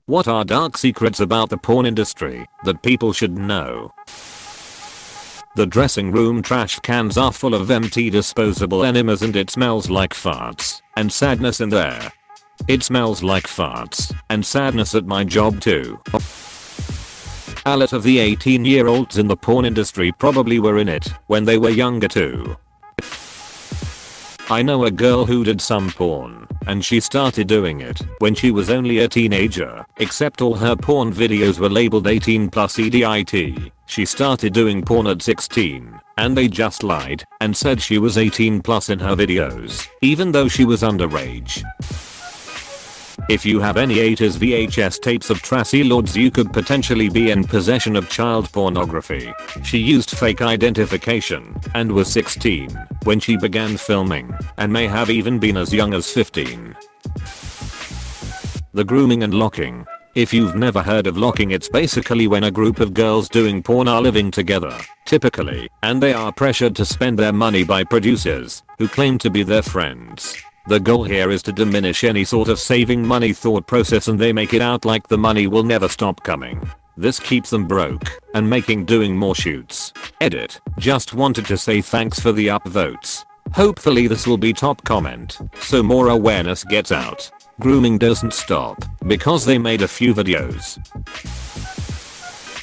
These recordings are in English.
What are dark secrets about the porn industry that people should know? The dressing room trash cans are full of empty disposable enemas and it smells like farts and sadness in there. It smells like farts and sadness at my job too. A lot of the 18-year-olds in the porn industry probably were in it when they were younger too. I know a girl who did some porn, and she started doing it when she was only a teenager, except all her porn videos were labeled 18 plus EDIT. She started doing porn at 16, and they just lied and said she was 18 plus in her videos, even though she was underage. If you have any 80s VHS tapes of Tracy Lords, you could potentially be in possession of child pornography. She used fake identification and was 16 when she began filming and may have even been as young as 15. The grooming and locking. If you've never heard of locking, it's basically when a group of girls doing porn are living together, typically, and they are pressured to spend their money by producers who claim to be their friends. The goal here is to diminish any sort of saving money thought process, and they make it out like the money will never stop coming. This keeps them broke and making doing more shoots. Edit. Just wanted to say thanks for the upvotes. Hopefully this will be top comment so more awareness gets out. Grooming doesn't stop because they made a few videos.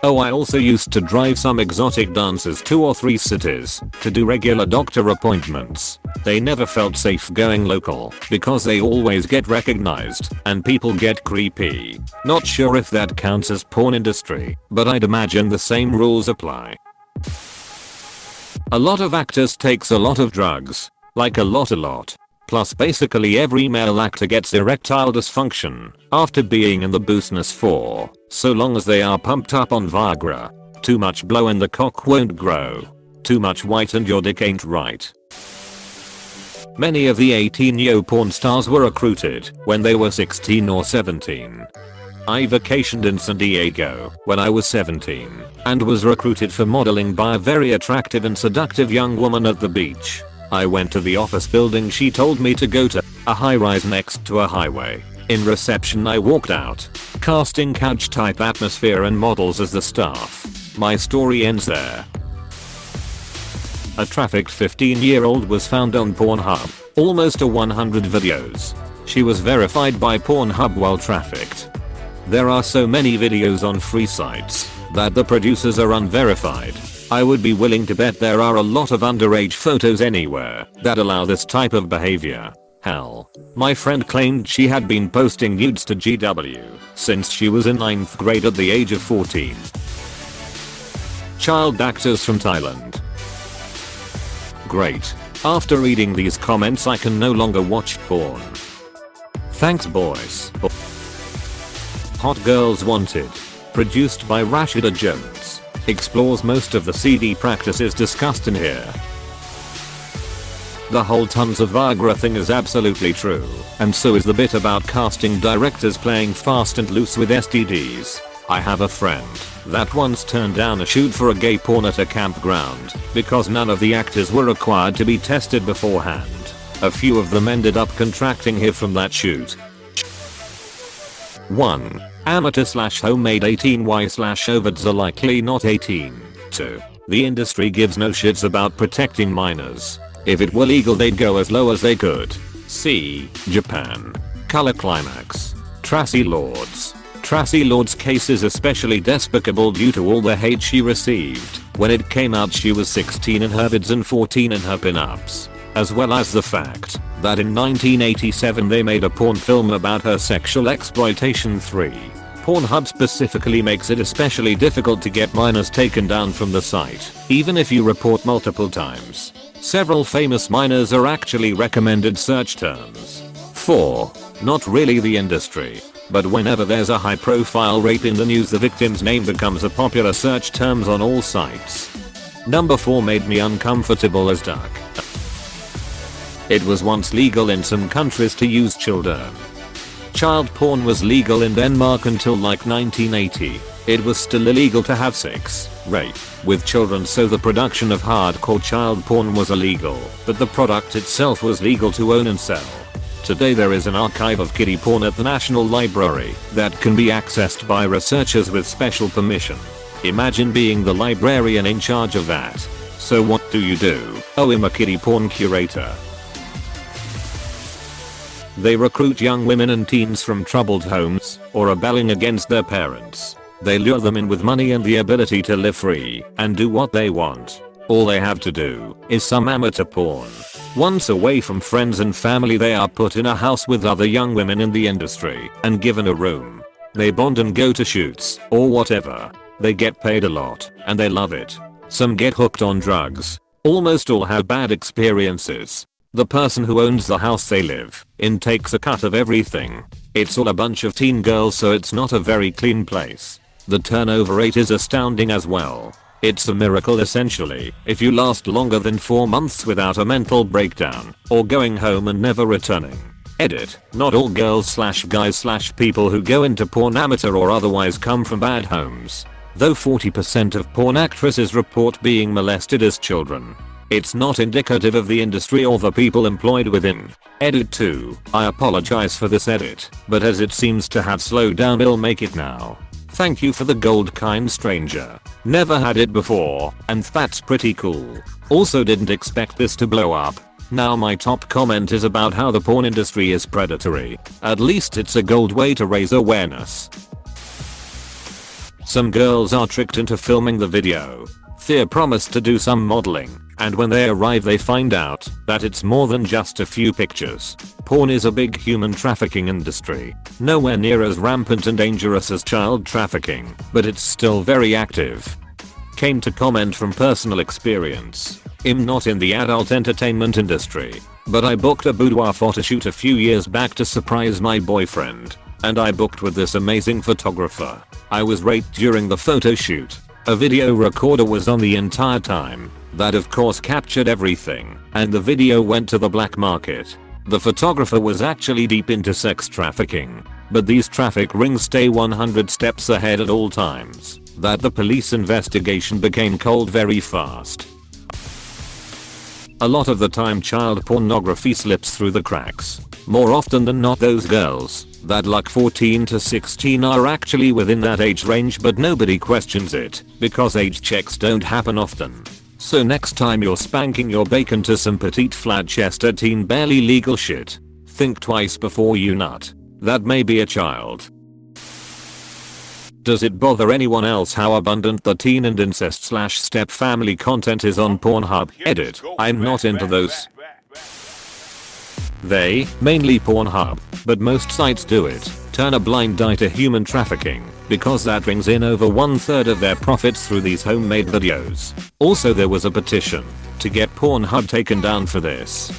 Oh, I also used to drive some exotic dancers 2 or 3 cities to do regular doctor appointments. They never felt safe going local because they always get recognized and people get creepy. Not sure if that counts as porn industry, but I'd imagine the same rules apply. A lot of actors takes a lot of drugs. Like a lot. Plus basically every male actor gets erectile dysfunction after being in the business for so long as they are pumped up on Viagra. Too much blow and the cock won't grow. Too much white and your dick ain't right. Many of the 18-year porn stars were recruited when they were 16 or 17. I vacationed in San Diego when I was 17 and was recruited for modeling by a very attractive and seductive young woman at the beach. I went to the office building she told me to go to, a high-rise next to a highway. In reception I walked out, casting couch-type atmosphere and models as the staff. My story ends there. A trafficked 15-year-old was found on Pornhub, almost 100 videos. She was verified by Pornhub while trafficked. There are so many videos on free sites that the producers are unverified. I would be willing to bet there are a lot of underage photos anywhere that allow this type of behavior. Hell, my friend claimed she had been posting nudes to GW since she was in 9th grade at the age of 14. Child actors from Thailand. Great. After reading these comments I can no longer watch porn. Thanks boys. Hot Girls Wanted. Produced by Rashida Jones. Explores most of the seedy practices discussed in here. The whole tons of Viagra thing is absolutely true, and so is the bit about casting directors playing fast and loose with STDs. I have a friend that once turned down a shoot for a gay porn at a campground because none of the actors were required to be tested beforehand. A few of them ended up contracting HIV from that shoot. 1. Amateur/homemade 18Y/ovids are likely not 18. 2. The industry gives no shits about protecting minors. If it were legal they'd go as low as they could. See Japan. Color Climax. Tracy Lords. Tracy Lords' case is especially despicable due to all the hate she received. When it came out she was 16 in her vids and 14 in her pinups. As well as the fact that in 1987 they made a porn film about her sexual exploitation. 3. Pornhub specifically makes it especially difficult to get minors taken down from the site, even if you report multiple times. Several famous minors are actually recommended search terms. 4. Not really the industry, but whenever there's a high-profile rape in the news the victim's name becomes a popular search terms on all sites. Number 4 made me uncomfortable as duck. It was once legal in some countries to use children. Child porn was legal in Denmark until like 1980. It was still illegal to have sex, rape, with children, so the production of hardcore child porn was illegal, but the product itself was legal to own and sell. Today there is an archive of kiddie porn at the National Library that can be accessed by researchers with special permission. Imagine being the librarian in charge of that. So what do? Oh, I'm a kiddie porn curator. They recruit young women and teens from troubled homes or rebelling against their parents. They lure them in with money and the ability to live free and do what they want. All they have to do is some amateur porn. Once away from friends and family, they are put in a house with other young women in the industry and given a room. They bond and go to shoots or whatever. They get paid a lot and they love it. Some get hooked on drugs. Almost all have bad experiences. The person who owns the house they live in takes a cut of everything. It's all a bunch of teen girls, so it's not a very clean place. The turnover rate is astounding as well. It's a miracle essentially if you last longer than 4 months without a mental breakdown or going home and never returning. Edit. Not all girls/guys/people who go into porn amateur or otherwise come from bad homes. Though 40% of porn actresses report being molested as children. It's not indicative of the industry or the people employed within. Edit 2. I apologize for this edit, but as it seems to have slowed down, I'll make it now. Thank you for the gold, kind stranger. Never had it before, and that's pretty cool. Also didn't expect this to blow up. Now my top comment is about how the porn industry is predatory. At least it's a gold way to raise awareness. Some girls are tricked into filming the video. They're promised to do some modeling, and when they arrive they find out that it's more than just a few pictures. Porn is a big human trafficking industry. Nowhere near as rampant and dangerous as child trafficking, but it's still very active. Came to comment from personal experience. I'm not in the adult entertainment industry, but I booked a boudoir photo shoot a few years back to surprise my boyfriend, and I booked with this amazing photographer. I was raped during the photo shoot. A video recorder was on the entire time. That of course captured everything, and the video went to the black market. The photographer was actually deep into sex trafficking, but these traffic rings stay 100 steps ahead at all times. That the police investigation became cold very fast. A lot of the time child pornography slips through the cracks. More often than not, those girls that look 14 to 16 are actually within that age range, but nobody questions it because age checks don't happen often. So next time you're spanking your bacon to some petite flat-chested teen barely legal shit, think twice before you nut. That may be a child. Does it bother anyone else how abundant the teen and incest/step family content is on Pornhub? Edit. I'm not into those. They, mainly Pornhub, but most sites do it, turn a blind eye to human trafficking, because that brings in over 1/3 of their profits through these homemade videos. Also there was a petition to get Pornhub taken down for this.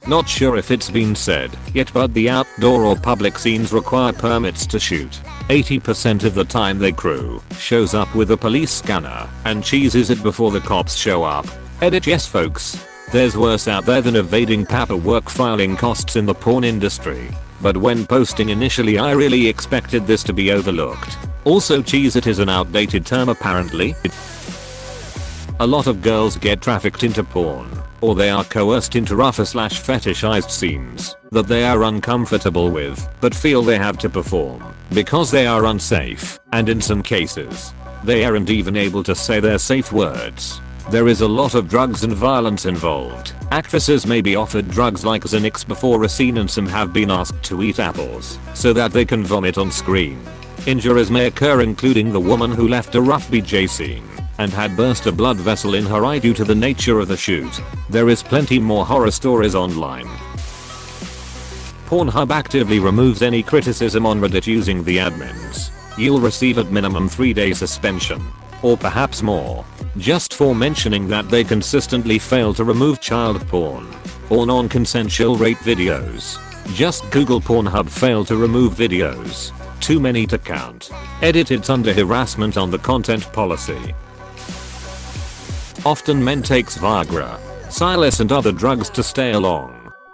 Not sure if it's been said yet, but the outdoor or public scenes require permits to shoot. 80% of the time their crew shows up with a police scanner and cheeses it before the cops show up. Edit. Yes folks, there's worse out there than evading paperwork filing costs in the porn industry. But when posting initially I really expected this to be overlooked. Also cheese it is an outdated term apparently. A lot of girls get trafficked into porn, or they are coerced into rougher/fetishized scenes that they are uncomfortable with but feel they have to perform because they are unsafe, and in some cases, they aren't even able to say their safe words. There is a lot of drugs and violence involved. Actresses may be offered drugs like Xanax before a scene, and some have been asked to eat apples so that they can vomit on screen. Injuries may occur, including the woman who left a rough BJ scene and had burst a blood vessel in her eye due to the nature of the shoot. There is plenty more horror stories online. Pornhub actively removes any criticism on Reddit using the admins. You'll receive at minimum 3-day suspension, or perhaps more, just for mentioning that they consistently fail to remove child porn or non-consensual rape videos. Just Google Pornhub fail to remove videos. Too many to count. Edit. It's under harassment on the content policy. Often men takes Viagra, Cialis and other drugs to stay along.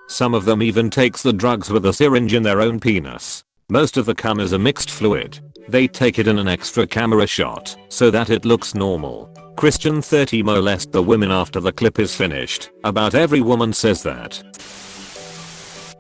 Some of them even takes the drugs with a syringe in their own penis. Most of the cum is a mixed fluid. They take it in an extra camera shot so that it looks normal. Christian 30 molest the women after the clip is finished. About every woman says that.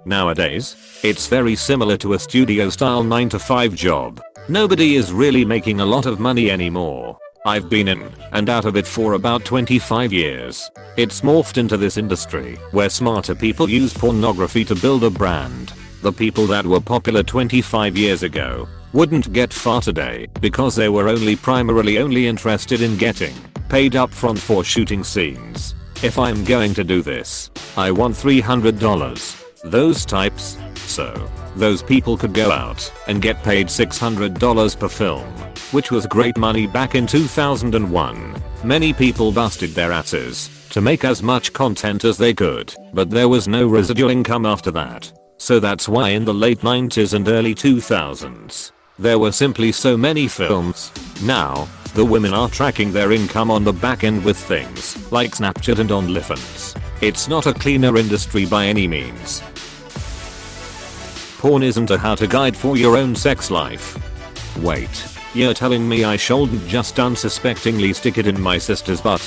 Nowadays, it's very similar to a studio-style 9-to-5 job. Nobody is really making a lot of money anymore. I've been in and out of it for about 25 years. It's morphed into this industry where smarter people use pornography to build a brand. The people that were popular 25 years ago wouldn't get far today because they were primarily only interested in getting paid upfront for shooting scenes. If I'm going to do this, I want $300. Those types. So, those people could go out and get paid $600 per film, which was great money back in 2001. Many people busted their asses to make as much content as they could, but there was no residual income after that. So that's why in the late 90s and early 2000s, there were simply so many films. Now, the women are tracking their income on the back end with things like Snapchat and OnlyFans. It's not a cleaner industry by any means. Porn isn't a how-to guide for your own sex life. Wait, you're telling me I shouldn't just unsuspectingly stick it in my sister's butt?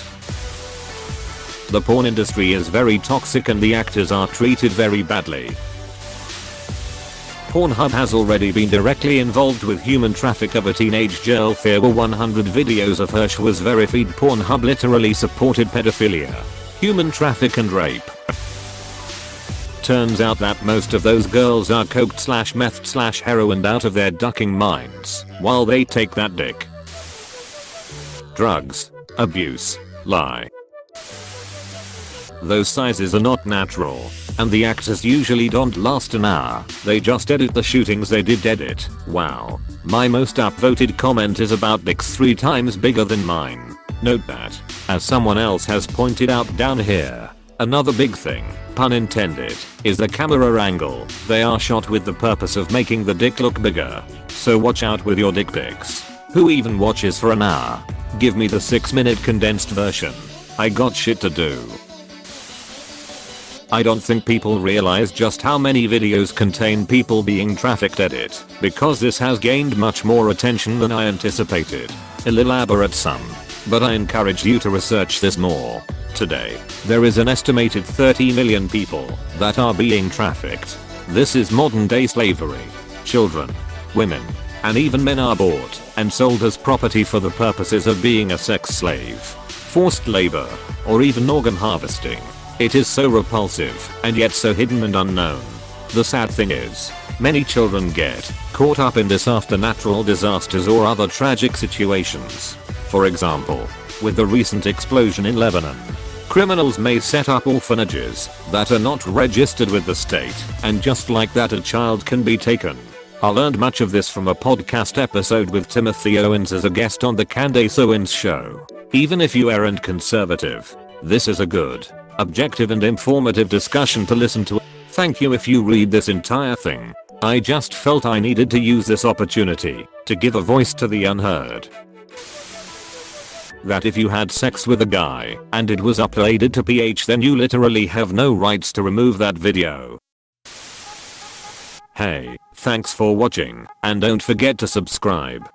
The porn industry is very toxic and the actors are treated very badly. Pornhub has already been directly involved with human traffic of a teenage girl. There were 100 videos of her. She was verified. Pornhub literally supported pedophilia, human traffic and rape. Turns out that most of those girls are coked/methed/heroined out of their ducking minds while they take that dick. Drugs, abuse, lie. Those sizes are not natural, and the actors usually don't last an hour. They just edit the shootings they did edit. Wow. My most upvoted comment is about dicks 3 times bigger than mine. Note that, as someone else has pointed out down here, another big thing, pun intended, is the camera angle. They are shot with the purpose of making the dick look bigger. So watch out with your dick pics. Who even watches for an hour? Give me the 6-minute condensed version. I got shit to do. I don't think people realize just how many videos contain people being trafficked. Edit, because this has gained much more attention than I anticipated. Elaborate some, but I encourage you to research this more. Today, there is an estimated 30 million people that are being trafficked. This is modern day slavery. Children, women, and even men are bought and sold as property for the purposes of being a sex slave, forced labor, or even organ harvesting. It is so repulsive and yet so hidden and unknown. The sad thing is, many children get caught up in this after natural disasters or other tragic situations. For example, with the recent explosion in Lebanon, criminals may set up orphanages that are not registered with the state, and just like that a child can be taken. I learned much of this from a podcast episode with Timothy Owens as a guest on the Candace Owens show. Even if you aren't conservative, this is a good, objective and informative discussion to listen to. Thank you if you read this entire thing. I just felt I needed to use this opportunity to give a voice to the unheard. That if you had sex with a guy and it was uploaded to PH, then you literally have no rights to remove that video. Hey, thanks for watching, and don't forget to subscribe.